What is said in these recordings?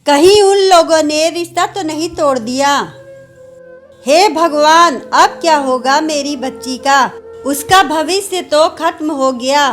कहीं उन लोगों ने रिश्ता तो नहीं तोड़ दिया। हे भगवान, अब क्या होगा मेरी बच्ची का? उसका भविष्य तो खत्म हो गया।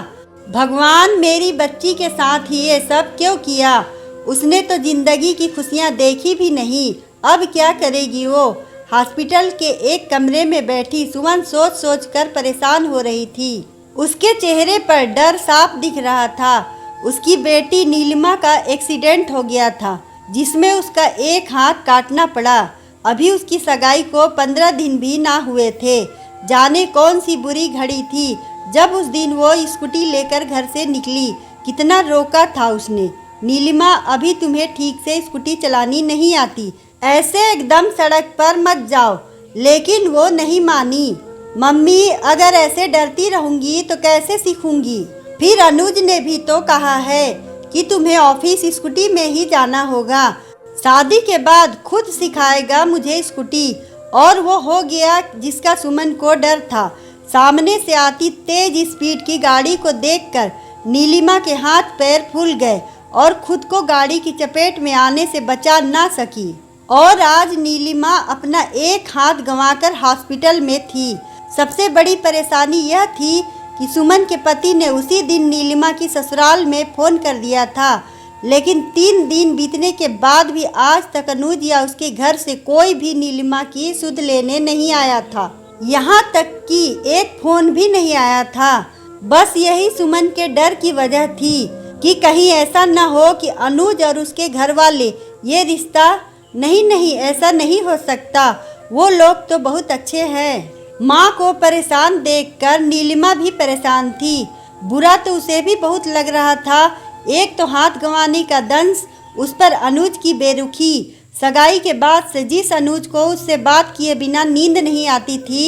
भगवान, मेरी बच्ची के साथ ही ये सब क्यों किया? उसने तो जिंदगी की खुशियां देखी भी नहीं। अब क्या करेगी वो? हॉस्पिटल के एक कमरे में बैठी सुमन सोच सोच कर परेशान हो रही थी। उसके चेहरे पर डर साफ दिख रहा था। उसकी बेटी नीलिमा का एक्सीडेंट हो गया था, जिसमें उसका एक हाथ काटना पड़ा। अभी उसकी सगाई को 15 दिन भी ना हुए थे। जाने कौन सी बुरी घड़ी थी जब उस दिन वो स्कूटी लेकर घर से निकली। कितना रोका था उसने, नीलिमा अभी तुम्हें ठीक से स्कूटी चलानी नहीं आती, ऐसे एकदम सड़क पर मत जाओ। लेकिन वो नहीं मानी। मम्मी, अगर ऐसे डरती रहूंगी तो कैसे सीखूंगी? फिर अनुज ने भी तो कहा है कि तुम्हें ऑफिस स्कूटी में ही जाना होगा। शादी के बाद खुद सिखाएगा मुझे स्कूटी। और वो हो गया जिसका सुमन को डर था। सामने से आती तेज स्पीड की गाड़ी को देखकर नीलिमा के हाथ पैर फूल गए और खुद को गाड़ी की चपेट में आने से बचा ना सकी। और आज नीलिमा अपना एक हाथ गंवाकर हॉस्पिटल में थी। सबसे बड़ी परेशानी यह थी कि सुमन के पति ने उसी दिन नीलिमा की ससुराल में फ़ोन कर दिया था। लेकिन 3 दिन बीतने के बाद भी आज तक अनुज या उसके घर से कोई भी नीलिमा की सुध लेने नहीं आया था। यहाँ तक कि एक फ़ोन भी नहीं आया था। बस यही सुमन के डर की वजह थी कि कहीं ऐसा न हो कि अनुज और उसके घर वाले ये रिश्ता नहीं, ऐसा नहीं हो सकता। वो लोग तो बहुत अच्छे हैं। माँ को परेशान देखकर नीलिमा भी परेशान थी। बुरा तो उसे भी बहुत लग रहा था। एक तो हाथ गंवाने का दंश, उस पर अनुज की बेरुखी। सगाई के बाद से जिस अनुज को उससे बात किए बिना नींद नहीं आती थी,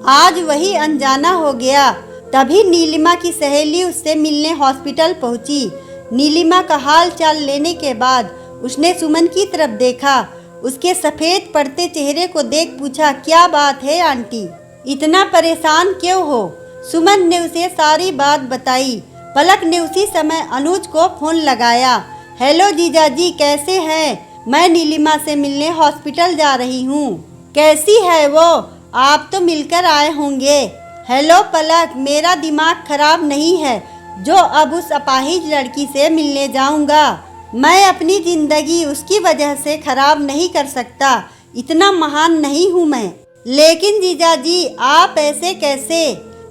आज वही अनजाना हो गया। तभी नीलिमा की सहेली उससे मिलने हॉस्पिटल पहुंची। नीलिमा का हाल चाल लेने के बाद उसने सुमन की तरफ देखा। उसके सफ़ेद पड़ते चेहरे को देख पूछा, क्या बात है आंटी, इतना परेशान क्यों हो? सुमन ने उसे सारी बात बताई। पलक ने उसी समय अनुज को फ़ोन लगाया। हेलो जीजाजी, कैसे हैं? मैं नीलिमा से मिलने हॉस्पिटल जा रही हूँ। कैसी है वो? आप तो मिलकर आए होंगे। हेलो पलक, मेरा दिमाग खराब नहीं है जो अब उस अपाहिज लड़की से मिलने जाऊँगा। मैं अपनी ज़िंदगी उसकी वजह से खराब नहीं कर सकता। इतना महान नहीं हूँ मैं। लेकिन जीजाजी, आप ऐसे कैसे?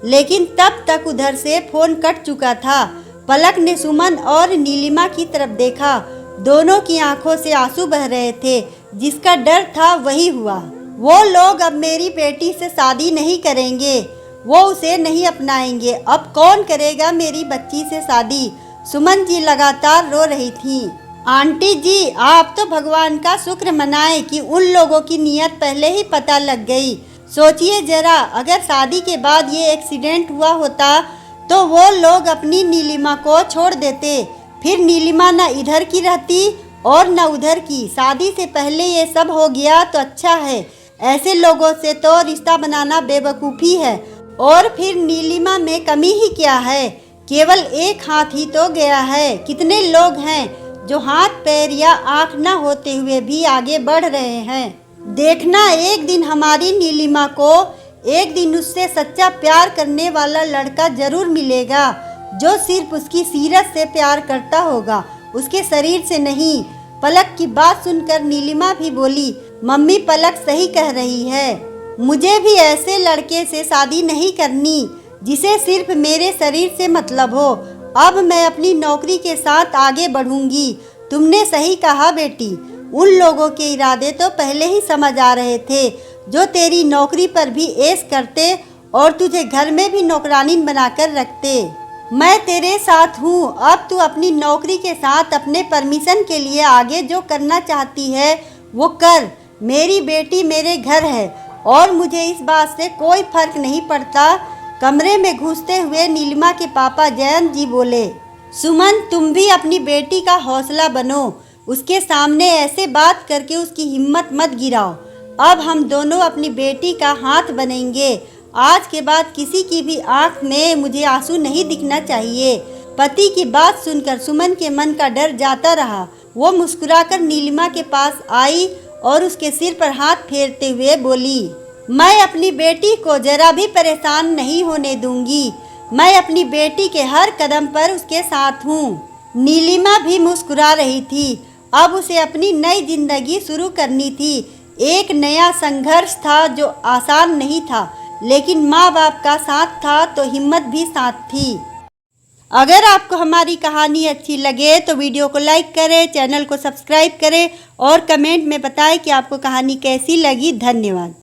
लेकिन तब तक उधर से फ़ोन कट चुका था। पलक ने सुमन और नीलिमा की तरफ देखा। दोनों की आंखों से आंसू बह रहे थे। जिसका डर था वही हुआ। वो लोग अब मेरी बेटी से शादी नहीं करेंगे, वो उसे नहीं अपनाएंगे। अब कौन करेगा मेरी बच्ची से शादी? सुमन जी लगातार रो रही थीं। आंटी जी, आप तो भगवान का शुक्र मनाएं कि उन लोगों की नीयत पहले ही पता लग गई। सोचिए जरा, अगर शादी के बाद ये एक्सीडेंट हुआ होता तो वो लोग अपनी नीलिमा को छोड़ देते। फिर नीलिमा न इधर की रहती और न उधर की। शादी से पहले ये सब हो गया तो अच्छा है। ऐसे लोगों से तो रिश्ता बनाना बेवकूफ़ी है। और फिर नीलिमा में कमी ही क्या है? केवल एक हाथ ही तो गया है। कितने लोग हैं जो हाथ पैर या आँख न होते हुए भी आगे बढ़ रहे हैं। देखना, एक दिन हमारी नीलिमा को एक दिन उससे सच्चा प्यार करने वाला लड़का जरूर मिलेगा, जो सिर्फ उसकी सीरत से प्यार करता होगा, उसके शरीर से नहीं। पलक की बात सुनकर नीलिमा भी बोली, मम्मी, पलक सही कह रही है। मुझे भी ऐसे लड़के से शादी नहीं करनी जिसे सिर्फ मेरे शरीर से मतलब हो। अब मैं अपनी नौकरी के साथ आगे बढ़ूंगी। तुमने सही कहा बेटी। उन लोगों के इरादे तो पहले ही समझ आ रहे थे, जो तेरी नौकरी पर भी ऐश करते और तुझे घर में भी नौकरानी बनाकर रखते। मैं तेरे साथ हूँ। अब तू अपनी नौकरी के साथ अपने परमिशन के लिए आगे जो करना चाहती है वो कर। मेरी बेटी मेरे घर है और मुझे इस बात से कोई फर्क नहीं पड़ता। कमरे में घुसते हुए नीलिमा के पापा जयंत जी बोले, सुमन, तुम भी अपनी बेटी का हौसला बनो। उसके सामने ऐसे बात करके उसकी हिम्मत मत गिराओ। अब हम दोनों अपनी बेटी का हाथ बनेंगे। आज के बाद किसी की भी आंख में मुझे आंसू नहीं दिखना चाहिए। पति की बात सुनकर सुमन के मन का डर जाता रहा। वो मुस्कुराकर नीलिमा के पास आई और उसके सिर पर हाथ फेरते हुए बोली, मैं अपनी बेटी को जरा भी परेशान नहीं होने दूंगी। मैं अपनी बेटी के हर कदम पर उसके साथ हूँ। नीलिमा भी मुस्कुरा रही थी। अब उसे अपनी नई जिंदगी शुरू करनी थी। एक नया संघर्ष था जो आसान नहीं था, लेकिन माँ बाप का साथ था तो हिम्मत भी साथ थी। अगर आपको हमारी कहानी अच्छी लगे तो वीडियो को लाइक करें, चैनल को सब्सक्राइब करें और कमेंट में बताएं कि आपको कहानी कैसी लगी। धन्यवाद।